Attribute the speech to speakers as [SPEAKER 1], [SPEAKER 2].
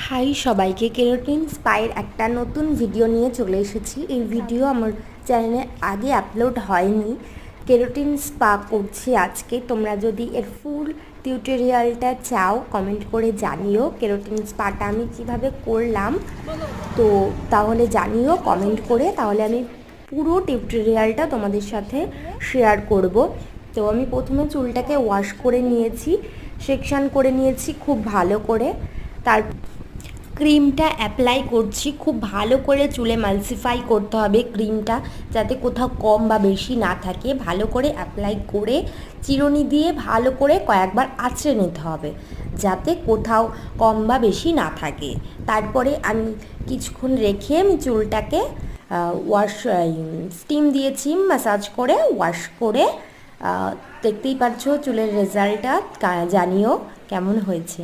[SPEAKER 1] High সবাইকে, keratin স্পায়ের একটা নতুন ভিডিও নিয়ে চলে এসেছি। এই ভিডিও আমার চ্যানেলে আগে আপলোড হয়নি। কেরাটিন স্পা করছি আজকে। তোমরা যদি এর ফুল টিউটোরিয়ালটা চাও কমেন্ট করে জানিও। কেরাটিন স্পাটা আমি কিভাবে করলাম তো তাহলে জানিও কমেন্ট করে, তাহলে আমি পুরো টিউটোরিয়ালটা তোমাদের সাথে শেয়ার করব। তো আমি প্রথমে চুলটাকে ওয়াশ করে নিয়েছি, সেকশন করে নিয়েছি খুব ভালো করে। তার ক্রিমটা অ্যাপ্লাই করছি, খুব ভালো করে চুলে মালসিফাই করতে হবে ক্রিমটা, যাতে কোথাও কম বা বেশি না থাকে। ভালো করে অ্যাপ্লাই করে চিরুনি দিয়ে ভালো করে কয়েকবার আঁচড়ে নিতে হবে, যাতে কোথাও কম বা বেশি না থাকে। তারপরে আমি কিছুক্ষণ রেখে আমি চুলটাকে স্টিম দিয়েছি, ম্যাসাজ করে ওয়াশ করে। দেখতেই পাচ্ছ চুলের রেজাল্টটা, জানিও কেমন হয়েছে।